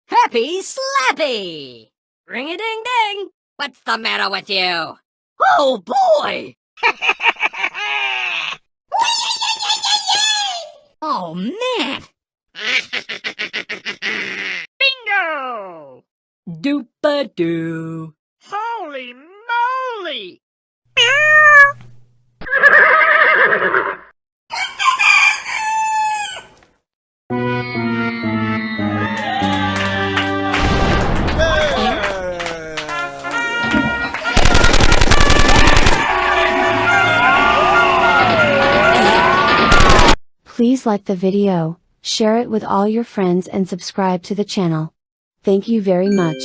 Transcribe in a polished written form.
Happy Slappy! Ring-a-ding-ding! What's the matter with you? Oh boy! Oh man! Bingo! Doop-a-doo! Holy moly! Please like the video, share it with all your friends and subscribe to the channel. Thank you very much.